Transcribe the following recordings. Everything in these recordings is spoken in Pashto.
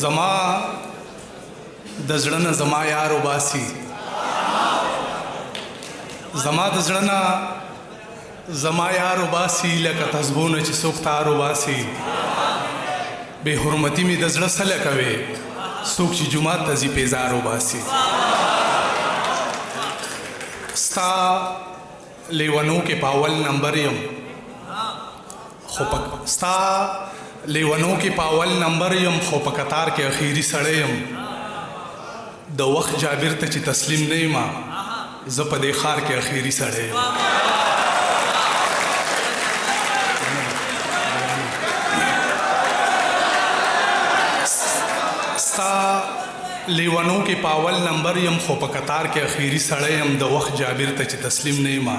زما د زړه نه زما یار وباسي زما د زړه نه زما یار وباسي لکه تسبونه چې څوک تار وباسي بې حرمتي مې د زړه سله کوي څوک چې جومات ته ځي پیزار وباسي ستا لیونو کې په اول نمبر یم ستا لیونو کې په اول نمبر یم خو په قطار کې اخیری سړی یم د وخت جابر ته چې تسلیم نه یم زه په دې ښار کې اخیری سړی یم ستا لیونو کې په اول نمبر یم خو په قطار کې اخیری سړی یم د وخت جابر ته چې تسلیم نه یم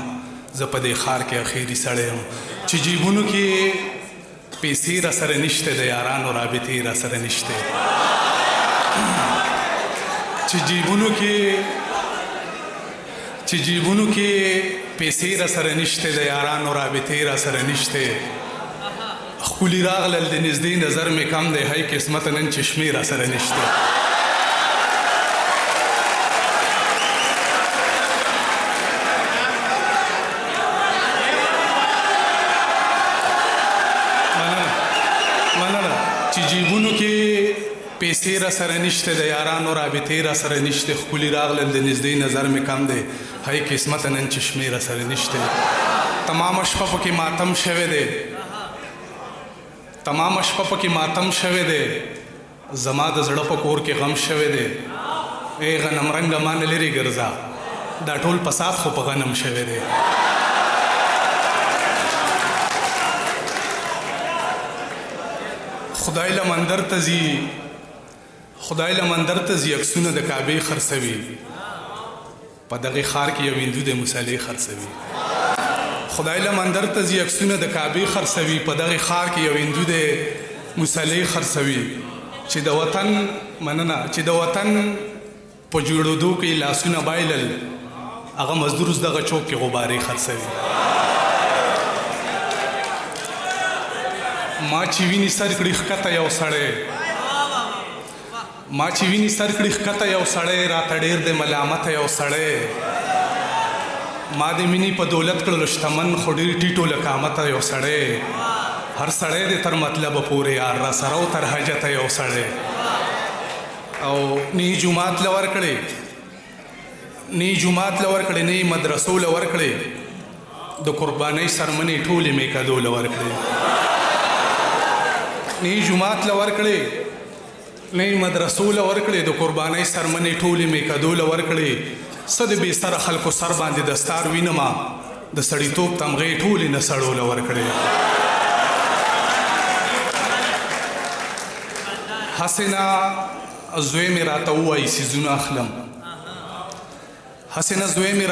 زه په دې ښار کې اخیری سړی یم چې جیبونو کې پیسې را سره نشته د یارانو رابطې را سره نشته چې جیبونو کې پیسې را سره نشته د یارانو رابطې را سره نشته ښکلي راغلل د نږدې نظر مې کم دی هی قسمت نن چشمې را سره نشته جیبونو کې پیسې را سره نشته د یارانو رابطې را سره نشته ښکلي راغلل د نږدې نظر مې کم دی هی قسمت نن چشمې را سره نشته تمامه شپه پکې ماتم شوی دی تمامه شپه پکې ماتم شوی دی زما د زړه په کور کې غم شوی دی ای غنم رنګه ما نه لرې ګرځه دا ټول فساد خو په غنم شوی دی خدای له مندر ته ځي عکسونه د کعبې خرڅوي په دغې ښار کې یو هندو د مصالې خرڅوي خدای له مندر ته ځي عکسونه د کعبې خرڅوي په دغې ښار کې یو هندو د مصالې خرڅوي چې د وطن مننه چې د وطن په جوړېدو کې لاسونه بایلل هغه مزدور اوس دغه چوک کې غبارې خرڅوي ما چې ویني سر کړي ښکته یو سړی راته ډېر د ملامته یو سړی ما د مینې په دولت کړلو شتمن خو ډېر ټیټو له قامته یو سړی هر سړی د تر مطلبه پورې یار را سره او تر حاجته یو سړی او نه جومات له ورکړې نه مدرسو له ورکړې د قربانۍ سرمنې ټولې مې کدو له ورکړې نه جومات له ورکړې نه مدرسو له ورکړې د قربانۍ سرمنې ټولې مې کدو له ورکړې څه د بې سره خلکو سر باندې دستار وینمه د سړیتوب تمغې ټولې نه سړو له ورکړې هسې نه زوی مې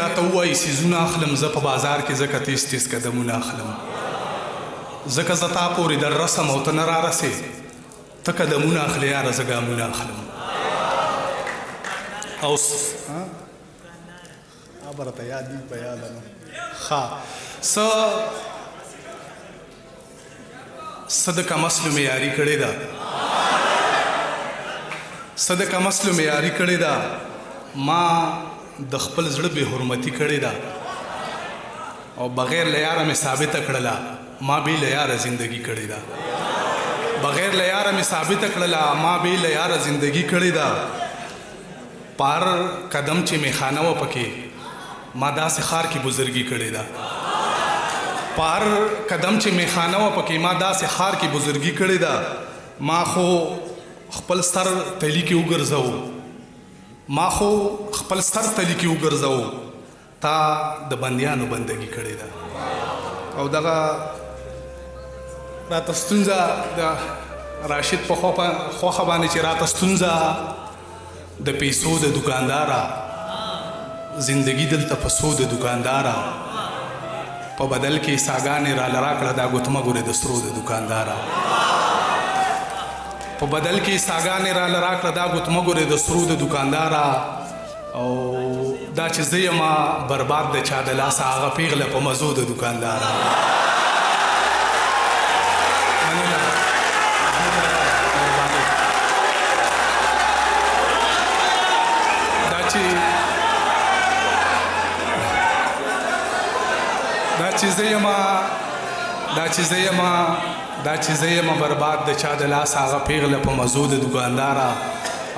راته ووایي څیزونه اخلم زه په بازار کې ځکه تیز قدمونه اخلم ځکه زه تا پورې در رسم او ته نه رارسې ته قدمونه اخلې یاره زه ګامونه اخلم او خبره ته یاد دي په یاده نه څه د کمسلو معیاري کړې ده ما د خپل زړه بې حرمتي کړې ده او بغیر له یاره مې ثابته کړله ما بې له یاره زندگی کړې ده پار قدم چې میخانه و پکې ما داسې ښار کې بزرګي کړې ده ما خو خپل سر تلی کې وګرځو تا د بندیانو بندگی کړې ده او دغه راته ستونزه د راشد په خوښه باندې چې راته ستونزه د پیسو د دوکانداره زندگی دلته په سو د دوکانداره په بدل کې ساګانې را لرا کړه دا ګوتمه ګورې د سرو د دوکانداره او دا چې زه یم برباد د چا د لاسه هغه پیغله په مزو د دوکانداره چې زه یم برباد د چا د لاس هغه پیغله په مزو د دوکانداره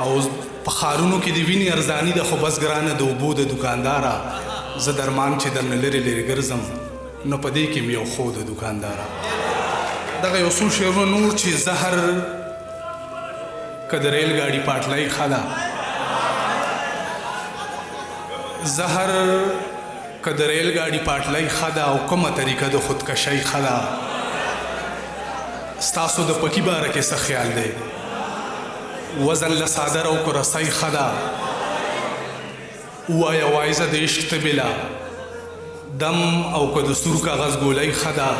او په ښارونو کې د وینې ارزاني ده خو بس ګرانه د اوبو د دوکانداره زه درمان چې درنه لرې لرې ګرځم نو په دې کې مې یو خو د دوکانداره دغه یو څو شعرونه نور چې زهر که د ریل ګاډي پاټلۍ ښه ده زهر که د ریل ګاډي پاټلۍ ښه ده او کومه طریقه د خودکشۍ ښه ده ستاسو د پکي باره کې څه خیال دی وزن له صادر او که رسۍ ښه ده ووایه وایزه د عشق ته بلا دم او که د سور کاغذ ګولۍ ښه ده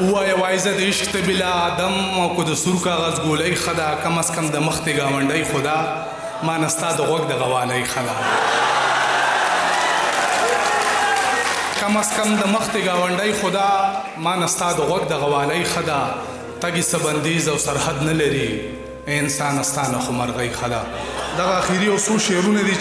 ووایه وایزه د عشق ته بلا دم او که د سور کاغذ ګولۍ ښه ده کم از کم د مخ د ګاونډۍ خدا ما نه ستا د غوږ د غوالۍ ښه ده کم از کم د مخ د ګاونډۍ خدا ما نه ستا د غوږ د غوالۍ ښه ده تګي څه بندیز او سرحد نه لري انسان ستا نه خو مرغۍ ښه ده دغه اخري یو څو شعرونه دي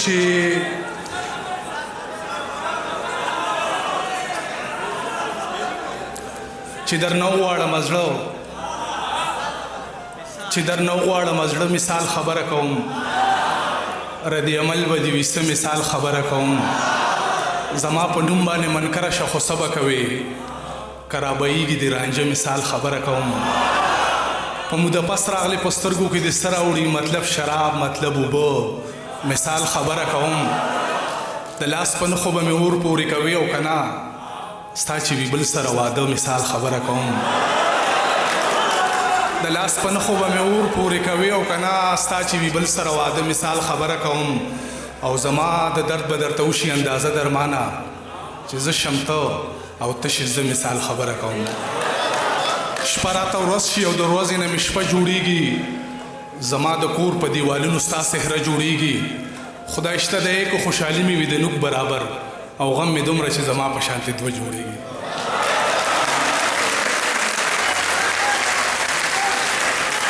چې درنه وغواړم زړه مثال خبره کوم ردی عمل به دې وي څه مثال خبره کوم زما په نوم باندې منکره شه خو څه به کوې که رابهیږي د رانجه مثال خبره کوم په موده پس راغلی په سترګو کې د څه راوړي مطلب شراب مطلب اوبه مثال خبره کوم د لاس په نښو به مې اور پورې کوي او که نه ستا چې وي بل سره واده مثال خبره کوم د لاس په نښو به مې اور پورې کوي او که نه ستا چې وي بل سره واده مثال خبره کوم او زما د درد به درته وشي اندازه درمانه چې زه شم ته او ته شې زه مثال خبره کوم شپه راته ورځ شي او د ورځې نه مې شپه جوړیږي زما د کور په دیوالونو ستا صحره جوړیږي خدای شته دی که خوشحالي مې وي د نوک برابر او غم مې دومره چې زما په شانتې دوه جوړیږي